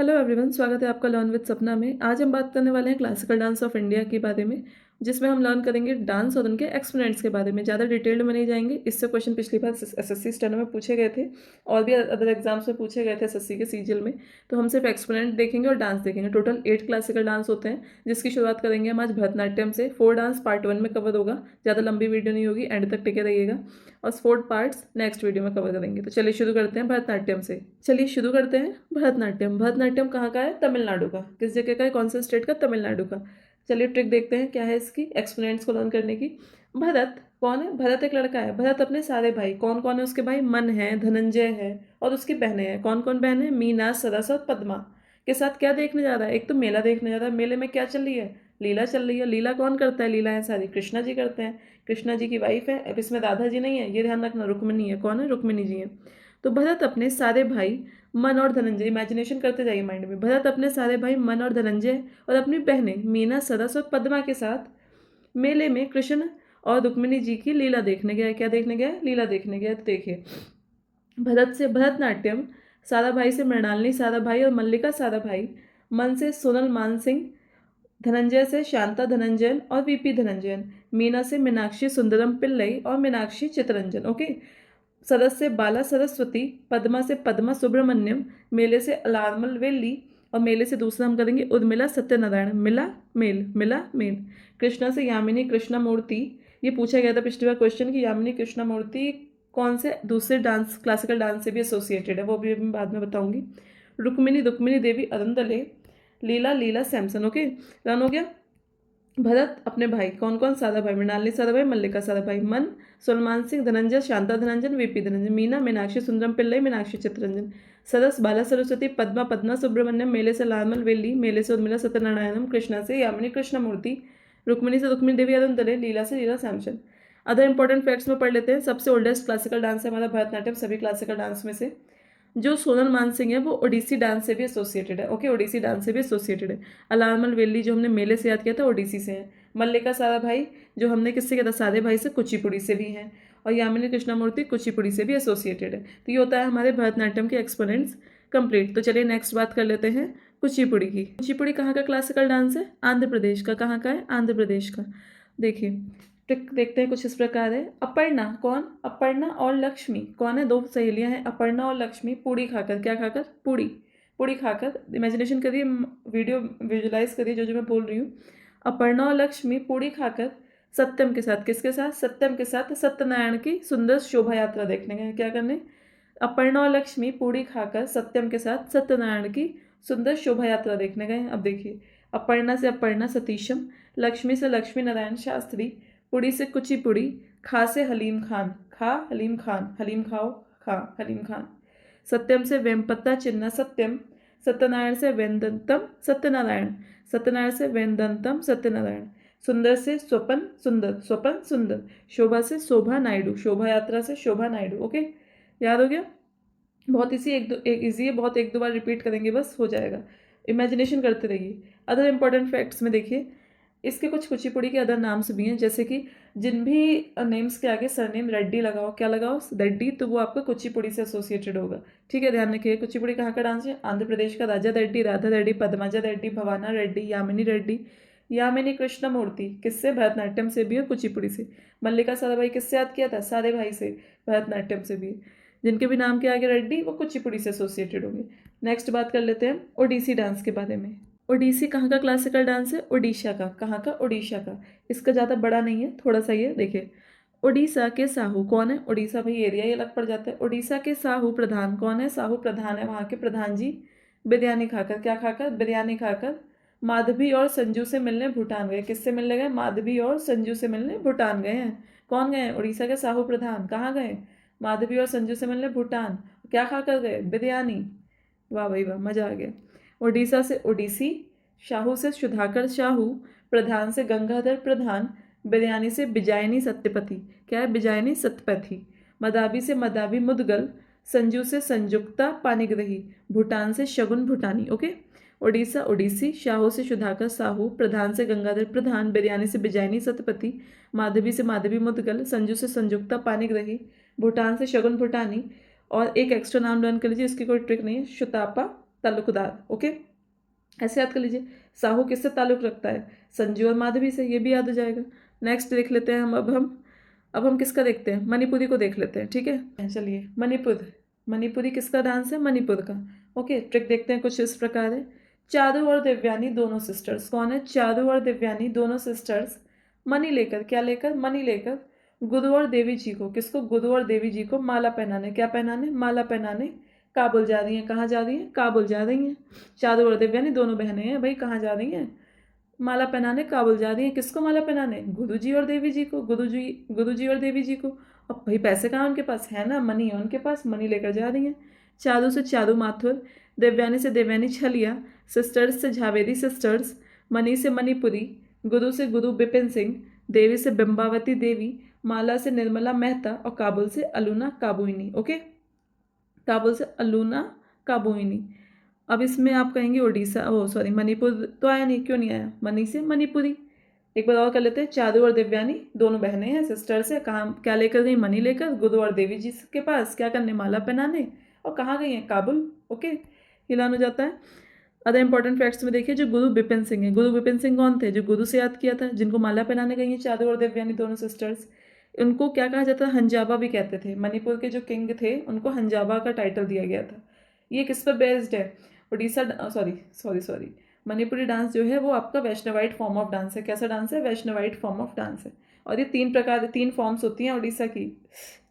Hello everyone, स्वागत है आपका लर्न विद सपना में। आज हम बात करने वाले हैं क्लासिकल डांस ऑफ इंडिया के बारे में, जिसमें हम लर्न करेंगे डांस और उनके एक्सपोनेंट्स के बारे में। ज़्यादा डिटेल्ड में नहीं जाएंगे। इससे क्वेश्चन पिछली बार एसएससी स्टेनो में पूछे गए थे और भी अदर एग्जाम्स में पूछे गए थे एसएससी के सीजीएल में। तो हम सिर्फ एक्सपोनेंट देखेंगे और डांस देखेंगे। टोटल 8 क्लासिकल डांस होते हैं, जिसकी शुरुआत करेंगे हम आज भरतनाट्यम से। 4 डांस पार्ट 1 में कवर होगा, ज़्यादा लंबी वीडियो नहीं होगी, एंड तक टिके रहिएगा। और 4 पार्ट्स नेक्स्ट वीडियो में कवर करेंगे। तो चलिए शुरू करते हैं भरतनाट्यम से। चलिए शुरू करते हैं भरतनाट्यम। भरतनाट्यम कहाँ का है? तमिलनाडु का। किस जगह का है? कौन से स्टेट का? तमिलनाडु का। चलिए ट्रिक देखते हैं क्या है इसकी, एक्सपोनेंट्स को लर्न करने की। भरत कौन है? भरत एक लड़का है। भरत अपने सारे भाई, कौन कौन है उसके भाई? मन है, धनंजय है और उसकी बहनें हैं। कौन कौन बहन है? मीना, सरस और पद्मा के साथ क्या देखने जा रहा है? एक तो मेला देखने जा रहा है। मेले में क्या चल रही है? लीला चल रही है। लीला कौन करता है? लीला है सारी कृष्णा जी करते हैं। कृष्णा जी की वाइफ है। अब इसमें राधा जी नहीं है, ये ध्यान रखना, रुक्मिणी है। कौन है? रुक्मिणी जी है। तो भरत अपने सारे भाई मन और धनंजय, इमेजिनेशन करते जाइए माइंड में। भरत अपने सारे भाई मन और धनंजय और अपनी बहनें मीना, सरस और पद्मा के साथ मेले में कृष्ण और रुक्मिणी जी की लीला देखने गया है। क्या देखने गया है? लीला देखने गया है। तो देखिए, भरत से भरतनाट्यम, सारा भाई से मृणालिनी सारा भाई और मल्लिका सारा भाई, मन से सोनल मान सिंह, धनंजय से शांता धनंजयन और वीपी धनंजयन, मीना से मीनाक्षी सुंदरम पिल्लई और मीनाक्षी चितरंजन। ओके। सरस से बाला सरस्वती, पद्मा से पद्मा सुब्रमण्यम, मेले से अलार्मल वेली और मेले से दूसरा हम करेंगे उर्मिला सत्यनारायण। मिला मेल, मिला मेल। कृष्णा से यामिनी कृष्णा मूर्ति। ये पूछा गया था पिछली बार क्वेश्चन कि यामिनी कृष्णा मूर्ति कौन से दूसरे डांस, क्लासिकल डांस से भी एसोसिएटेड है, वो भी मैं बाद में बताऊंगी। रुक्मिणी रुक्मिणी देवी अरुंदले, लीला लीला सैमसन। ओके, रन हो गया। भरत अपने भाई, कौन कौन? सादा भाई, मृणालिनी सादा भाई, मल्लिका सादा भाई, मन सलमान सिंह, धनंजय शांता धनंजन, वीपी धनंजन, मीना मीनाक्षी सुंदरम पिल्लई, मीनाक्षी चित्रंजन, सरस बाला सरस्वती, पद्मा पद्मा सुब्रमण्यम, मेले से लालमल वेली, मेले से उर्मिला सत्यनारायणम, कृष्णा से यामिनी कृष्णमूर्ति, रुक्मिणी से रुक्मिणी देवी अरुंदले, लीला से लीला सैमसन। अदर इंपॉर्टेंट फैक्ट्स में पढ़ लेते हैं। सबसे ओल्डेस्ट क्लासिकल डांस है हमारा भरतनाट्यम, सभी क्लासिकल डांस में से। जो सोनल मानसिंह है वो ओडिसी डांस से भी एसोसिएटेड है। ओके, ओडिसी डांस से भी एसोसिएटेड है। अलार्मल वेली जो हमने मेले से याद किया था, ओडिसी से है। मल्लिका सारा भाई जो हमने किससे किया था? सारे भाई से, कुचिपुड़ी से भी हैं। और यामिनी कृष्णमूर्ति कुचिपुड़ी से भी एसोसिएटेड है। तो ये होता है हमारे भरतनाट्यम के एक्सपोनेंट्स कंप्लीट। तो चलिए नेक्स्ट बात कर लेते हैं कुचिपुड़ी की। कुचिपुड़ी कहाँ का क्लासिकल डांस है? आंध्र प्रदेश का। कहाँ का है? आंध्र प्रदेश का। देखिए ट्रिक देखते हैं, कुछ इस प्रकार है। अपर्णा कौन? अपर्णा और लक्ष्मी कौन है? दो सहेलियां हैं, अपर्णा और लक्ष्मी। पूड़ी खाकर, क्या खाकर? पूड़ी। पूड़ी खाकर, इमेजिनेशन करिए, वीडियो विजुलाइज करिए जो जो मैं बोल रही हूँ। अपर्णा और लक्ष्मी पूड़ी खाकर सत्यम के साथ, किसके साथ? सत्यम के साथ सत्यनारायण की सुंदर शोभा यात्रा देखने गए। क्या करने? अपर्णा और लक्ष्मी पूड़ी खाकर सत्यम के साथ सत्यनारायण की सुंदर शोभा यात्रा देखने गए। अब देखिए, अपर्णा से अपर्णा सतीशम, लक्ष्मी से लक्ष्मी नारायण शास्त्री, पुड़ी से कुचिपुड़ी, खा से हलीम खान, खा हलीम खान, हलीम खाओ, खा हलीम खान। सत्यम से वेमपत्ता चिन्ह सत्यम, सत्यनारायण से वेदंतम सत्यनारायण, सत्यनारायण से वेदंतम सत्यनारायण। सुंदर से स्वपन सुंदर, स्वपन सुंदर। शोभा से शोभा नायडू, शोभा यात्रा से शोभा नायडू। ओके, याद हो गया? बहुत इसी एक इजी है, बहुत एक दो बार रिपीट करेंगे बस हो जाएगा। इमेजिनेशन करते रहिए। अदर इंपॉर्टेंट फैक्ट्स में देखिए, इसके कुछ कुचिपुड़ी के अदर नाम्स भी हैं, जैसे कि जिन भी नेम्स के आगे सरनेम रेड्डी लगाओ, क्या लगाओ? रेड्डी, तो वो आपका कुचिपुड़ी से एसोसिएटेड होगा। ठीक है, ध्यान रखिए। कुचिपुड़ी कहाँ का डांस है? आंध्र प्रदेश का। राजा रेड्डी, राधा रेड्डी, पद्माजा रेड्डी, भवाना रेड्डी, यामिनी रेड्डी, यामिनी कृष्णमूर्ति किससे? भरतनाट्यम से भी है, कुचिपुड़ी से। मल्लिका सारा भाई किससे याद किया था? सारे भाई से, भरतनाट्यम से भी। जिनके भी नाम के आगे रेड्डी, वो कुचिपुड़ी से एसोसिएटेड होंगे। नेक्स्ट बात कर लेते हैं ओडिसी डांस के बारे में। ओडिसी कहाँ का क्लासिकल डांस है? ओडिशा का। कहाँ का? ओडिशा का। इसका ज़्यादा बड़ा नहीं है, थोड़ा सा ही है। देखिए, ओडिशा के साहू कौन है? ओडिशा भाई एरिया ही अलग पड़ जाता है। ओडिशा के साहू प्रधान कौन है? साहू प्रधान है वहाँ के प्रधान जी। बिरयानी खाकर, क्या खाकर? बिरयानी खाकर माधवी और संजू से मिलने भूटान गए। किससे मिलने गए? माधवी और संजू से मिलने भूटान गए हैं। कौन गए? उड़ीसा के साहू प्रधान। कहाँ गए? माधवी और संजू से मिलने भूटान। क्या खाकर गए? बिरयानी। वाह भाई वाह, मजा आ गया। ओडिशा से ओडिसी, शाहू से सुधाकर शाहू, प्रधान से गंगाधर प्रधान, बिरयानी से बिजायनी सत्यपति। क्या है? बिजायनी सत्यपति। मदाबी से मदाबी मुदगल, संजू से संजुक्ता पानिग्रही, भूटान से शगुन भूटानी। ओके, ओडिशा ओडिसी, शाहू से सुधाकर साहू, प्रधान से गंगाधर प्रधान, बिरयानी से बिजायनी सत्यपति, माधवी से माधवी मुदगल, संजू से संजुक्ता पानिग्रही, भूटान से शगुन भूटानी। और एक एक्स्ट्रा नाम लर्न कर लीजिए, इसकी कोई ट्रिक नहीं है, शुतापा ताल्लुकदार। ओके, ऐसे याद कर लीजिए। साहू किससे ताल्लुक़ रखता है? संजू और माधवी से, ये भी याद हो जाएगा। नेक्स्ट देख लेते हैं हम। अब हम किसका देखते हैं? मणिपुरी को देख लेते हैं। ठीक है, चलिए। मणिपुरी किसका डांस है? मणिपुर का। ओके, ट्रिक देखते हैं कुछ इस प्रकार है। चारू और देवयानी दोनों सिस्टर्स। कौन है? चारू और देवयानी दोनों सिस्टर्स मणि लेकर, क्या लेकर? मणि लेकर गुरु और देवी जी को, किसको? गुरु और देवी जी को माला पहनाने, क्या पहनाने? माला पहनाने काबुल जा रही हैं। कहाँ जा रही हैं? काबुल जा रही हैं। चारू और देवयानी दोनों बहनें हैं भाई, कहाँ जा रही हैं? माला पहनाने काबुल जा रही हैं। किसको माला पहनाने? गुरु जी और देवी जी को, गुरु जी और देवी जी को। अब भाई पैसे कहाँ उनके पास? है ना, मनी है उनके पास, मनी लेकर जा रही हैं। चारू से चारू माथुर, देवयानी से देवयानी छलिया, सिस्टर्स से झावेरी सिस्टर्स, मनी से मणिपुरी, गुरु से गुरु बिपिन सिंह, देवी से बिंबावती देवी, माला से निर्मला मेहता और काबुल से अलूना काबुइनी। ओके, काबुल से अलूना काबुइनी। अब इसमें आप कहेंगे उड़ीसा, ओ सॉरी मणिपुर तो आया नहीं, क्यों नहीं आया? मनी से मणिपुरी। एक बार और कर लेते हैं। चारू और देवयानी दोनों बहनें हैं, सिस्टर्स है। कहाँ क्या लेकर गई? मनी लेकर गुरु और देवी जी के पास, क्या करने? माला पहनाने। और कहाँ गई हैं? काबुल। ओके, हिलान हो जाता है। अदर इंपॉर्टेंट फैक्ट्स में देखिए, जो गुरु बिपिन सिंह है, गुरु बिपिन सिंह कौन थे? जो गुरु से याद किया था, जिनको माला पहनाने गई हैं चारू और देवयानी दोनों सिस्टर्स। उनको क्या कहा जाता है? हंजाबा भी कहते थे। मणिपुर के जो किंग थे उनको हंजाबा का टाइटल दिया गया था। ये किस पर बेस्ड है? उड़ीसा, सॉरी मणिपुरी डांस जो है वो आपका वैष्णवाइट फॉर्म ऑफ डांस है। कैसा डांस है? वैष्णवाइट फॉर्म ऑफ डांस है। और ये तीन फॉर्म्स होती हैं उड़ीसा की।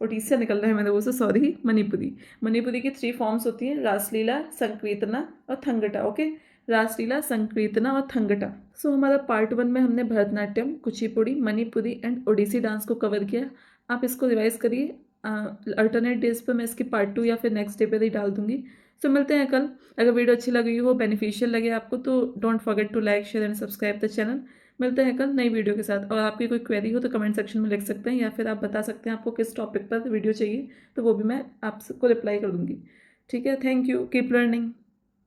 उड़ीसा निकल रहा है मैंने वो से, सॉरी। मणिपुरी की 3 फॉर्म्स होती हैं, रासलीला, संकीर्तना और थंगटा। ओके, रासलीला, संकीर्तना और थंगटा। सो हमारा पार्ट 1 में हमने भरतनाट्यम, कुचिपुड़ी, मणिपुरी एंड ओडिसी डांस को कवर किया। आप इसको रिवाइज करिए। अल्टरनेट डेज पर मैं इसकी पार्ट 2 या फिर नेक्स्ट डे पर ही डाल दूंगी। सो मिलते हैं कल। अगर वीडियो अच्छी लगी हो, बेनिफिशियल लगे आपको, तो don't forget to like, share and subscribe the channel. मिलते हैं कल नई वीडियो के साथ। और आपकी कोई क्वेरी हो तो कमेंट सेक्शन में लिख सकते हैं, या फिर आप बता सकते हैं आपको किस टॉपिक पर वीडियो चाहिए, तो वो भी मैं आपको रिप्लाई कर दूंगी। ठीक है, थैंक यू, कीप लर्निंग।